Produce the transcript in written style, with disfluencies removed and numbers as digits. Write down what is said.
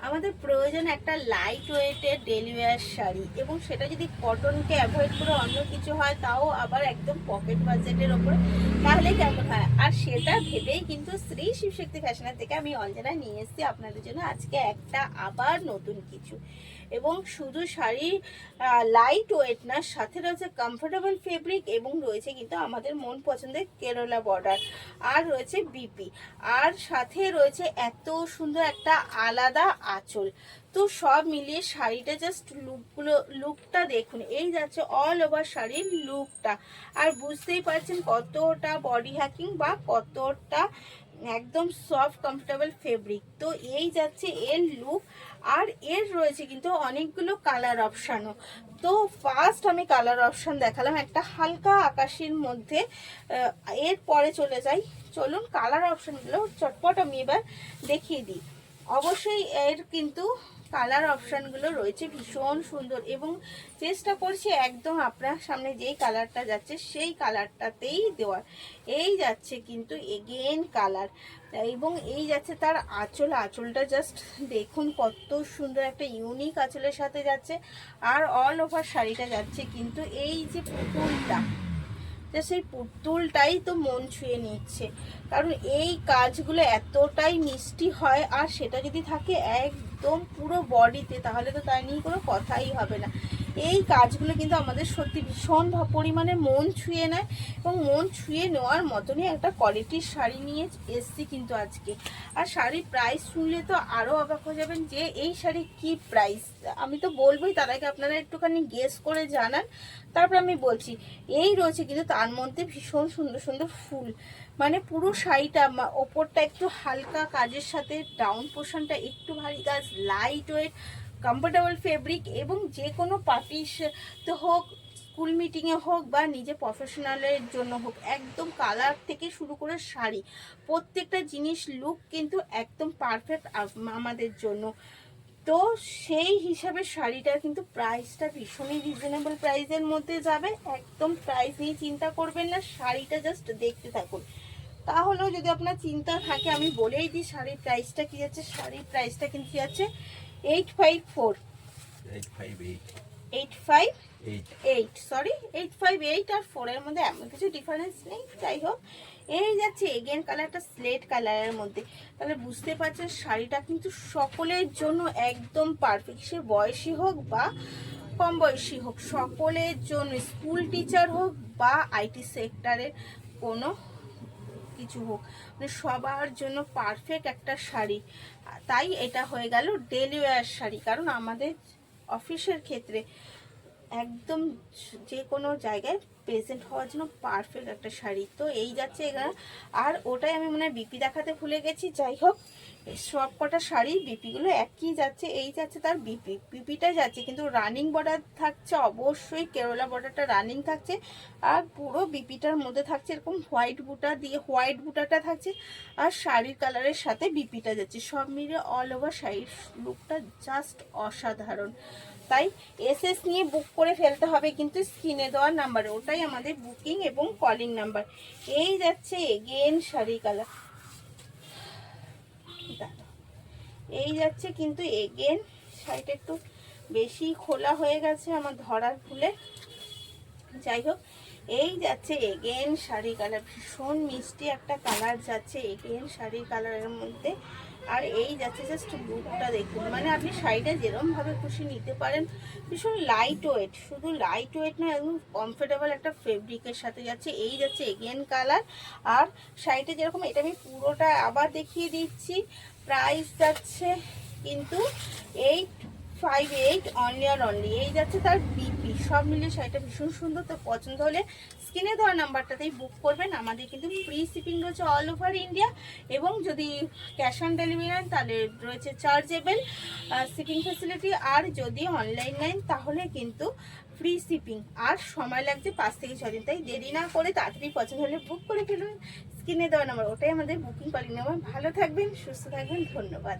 আমাদের প্রয়োজন একটা লাইট ওয়েটের ডেলি ওয়্যার শাড়ি, এবং সেটা যদি কটনকে অ্যাভয়েড করে অন্য কিছু হয়, তাও আবার একদম পকেট বাজেটের ওপরে, তাহলে কেমন হয়? আর সেটা ভেবেই কিন্তু শ্রী শিবশক্তি ফ্যাশনের থেকে আমি অঞ্জনা নিয়ে এসেছি আপনাদের জন্য আজকে একটা আবার নতুন কিছু। এবং শুধু শাড়ি লাইট ওয়েট না, সাথে রয়েছে কমফোর্টেবল ফেব্রিক, এবং রয়েছে কিন্তু আমাদের মন পছন্দের কেরলা বর্ডার, আর রয়েছে বিপি, আর সাথে রয়েছে এত সুন্দর একটা আলাদা আঁচল। তো সব মিলিয়ে শাড়িটা জাস্ট লুকটা দেখুন, এই যাচ্ছে অল ওভার শাড়ির লুকটা। আর বুঝতেই পারছেন কতটা বডি হ্যাকিং বা কতটা একদম সফট কমফোর্টেবল ফেব্রিক। তো এই যাচ্ছে এর লুক, আর এর রয়েছে কিন্তু অনেকগুলো কালার অপশানও। তো ফার্স্ট আমি কালার অপশান দেখালাম একটা হালকা আকাশির মধ্যে, এরপরে চলে যাই। চলুন কালার অপশানগুলো চটপট আমি এবার দেখিয়ে দিই। অবশ্যই এর কিন্তু কালার অপশানগুলো রয়েছে ভীষণ সুন্দর, এবং চেষ্টা করছি একদম আপনার সামনে যেই কালারটা যাচ্ছে সেই কালারটাতেই দেওয়ার। এই যাচ্ছে কিন্তু এগেন কালার, এবং এই যাচ্ছে তার আঁচলটা জাস্ট দেখুন কত সুন্দর একটা ইউনিক আঁচলের সাথে যাচ্ছে। আর অল ওভার শাড়িটা যাচ্ছে কিন্তু এই যে পুতুলটা, সেই পুতুলটাই তো মন ছুঁয়ে নিচ্ছে, কারণ এই কাজগুলো এতটাই মিষ্টি হয়, আর সেটা যদি থাকে একদম পুরো বডিতে, তাহলে তো তাই নিয়ে কোনো কথাই হবে না। এই কাজগুলো কিন্তু আমাদের সত্যি ভীষণ পরিমাণে মন ছুঁয়ে নেয়, এবং মন ছুঁয়ে নেওয়ার মতনই একটা কোয়ালিটির শাড়ি নিয়ে এসছি কিন্তু আজকে। আর শাড়ির প্রাইস শুনলে তো আরও অবাক হয়ে যাবেন যে এই শাড়ির কি প্রাইস। আমি তো বলবোই, তার আগে আপনারা একটুখানি গেস করে জানান, তারপর আমি বলছি। এই রয়েছে কিন্তু তার মধ্যে ভীষণ সুন্দর সুন্দর ফুল, মানে পুরো শাড়িটা ওপরটা একটু হালকা কাজের সাথে, ডাউন পোর্শনটা একটু ভারী কাজ, লাইট ওয়েট কমফোর্টেবল ফেব্রিক, এবং যে কোনো পার্টিতে হোক, স্কুল মিটিংয়ে হোক, বা নিজে প্রফেশনালের জন্য হোক, একদম কালার থেকে শুরু করে শাড়ি প্রত্যেকটা জিনিস লুক কিন্তু একদম পারফেক্ট আমাদের জন্য। তো সেই হিসাবে শাড়িটার কিন্তু প্রাইসটা ভীষণই রিজনেবল প্রাইসের মধ্যে যাবে। একদম প্রাইস নিয়ে চিন্তা করবেন না, শাড়িটা জাস্ট দেখতে থাকুন। তাহলেও যদি আপনার চিন্তা থাকে, আমি বলেই দিই শাড়ির প্রাইসটা কি যাচ্ছে। শাড়ির প্রাইসটা কিন্তু যাচ্ছে 854 858 আর 4 এর মধ্যে এমন কিছু ডিফারেন্স নেই। যাই হোক, এই যাচ্ছে এগেন কালারটা স্লেট কালারের মধ্যে। তাহলে বুঝতে পারছেন শাড়িটা কিন্তু সকলের জন্য একদম পারফেক্ট, সে বয়সী হোক বা কম বয়সী হোক, সকলের জন্য, স্কুল টিচার হোক বা আইটি সেক্টরের কোনো কিছু হোক, মানে সবার জন্য পারফেক্ট একটা শাড়ি। তাই এটা হয়ে গেল ডেলি ওয়্যার শাড়ি, কারণ আমাদের অফিসের ক্ষেত্রে একদম যে কোনো জায়গায় প্রেজেন্ট হওয়ার জন্য পারফেক্ট একটা শাড়ি। তো এই যাচ্ছে এখানে, আর ওটাই আমি মনে হয় বিপি দেখাতে ভুলে গেছি। যাই হোক, সব কটা শাড়ি বিপিগুলো একই যাচ্ছে। এই যাচ্ছে তার বিপিটা যাচ্ছে কিন্তু রানিং বর্ডার থাকছে, অবশ্যই কেরলা বর্ডারটা রানিং থাকছে, আর পুরো বিপিটার মধ্যে থাকছে এরকম হোয়াইট বুটা দিয়ে, হোয়াইট বুটাটা থাকছে, আর শাড়ির কালারের সাথে বিপিটা যাচ্ছে। সব মিলে অল ওভার শাড়ির লুকটা জাস্ট অসাধারণ। তাই এসএস নিয়ে বুক করে ফেলতে হবে কিন্তু স্ক্রিনে দেওয়ার নাম্বারে, ওটাই আমাদের বুকিং এবং কলিং নাম্বার। এই যাচ্ছে এগেন শাড়ি কালার, এই যাচ্ছে কিন্তু এগেন শাড়িটা একটু বেশি খোলা হয়ে গেছে আমার ধরার ভুলে। যাই হোক, এই যাচ্ছে এগেন শাড়ি কালার, ভীষণ মিষ্টি একটা কালার যাচ্ছে এগেন শাড়ির কালারের মধ্যে। আর এই যাচ্ছে জাস্ট লুকটা দেখুন, মানে আপনি শাড়িটা যেরকমভাবে খুশি নিতে পারেন। ভীষণ লাইট ওয়েট, শুধু লাইট ওয়েট না, একদম কমফোর্টেবল একটা ফেব্রিকের সাথে যাচ্ছে। এই যাচ্ছে এগেন কালার, আর শাড়িটা যেরকম, এটা আমি পুরোটা আবার দেখিয়ে দিচ্ছি। প্রাইস যাচ্ছে কিন্তু 858 অনলি আর অনলি। এই যাচ্ছে তার বিপি, সব মিলিয়ে শাড়িটা ভীষণ সুন্দর। তো পছন্দ হলে স্ক্রিনে দেওয়া নাম্বারটাতেই বুক করবেন। আমাদের কিন্তু ফ্রি শিপিং রয়েছে অল ওভার ইন্ডিয়া, এবং যদি ক্যাশ অন ডেলিভারি নেন তাহলে রয়েছে চার্জেবল শিপিং ফ্যাসিলিটি, আর যদি অনলাইন নেন তাহলে কিন্তু ফ্রি শিপিং, আর সময় লাগছে 5 থেকে 6 দিন। তাই দেরি না করে তাড়াতাড়ি পছন্দ হলে বুক করে ফেলুন। স্ক্রিনে দেওয়া নাম্বার, ওটাই আমাদের বুকিং কলিং নাম্বার। ভালো থাকবেন, সুস্থ থাকবেন, ধন্যবাদ।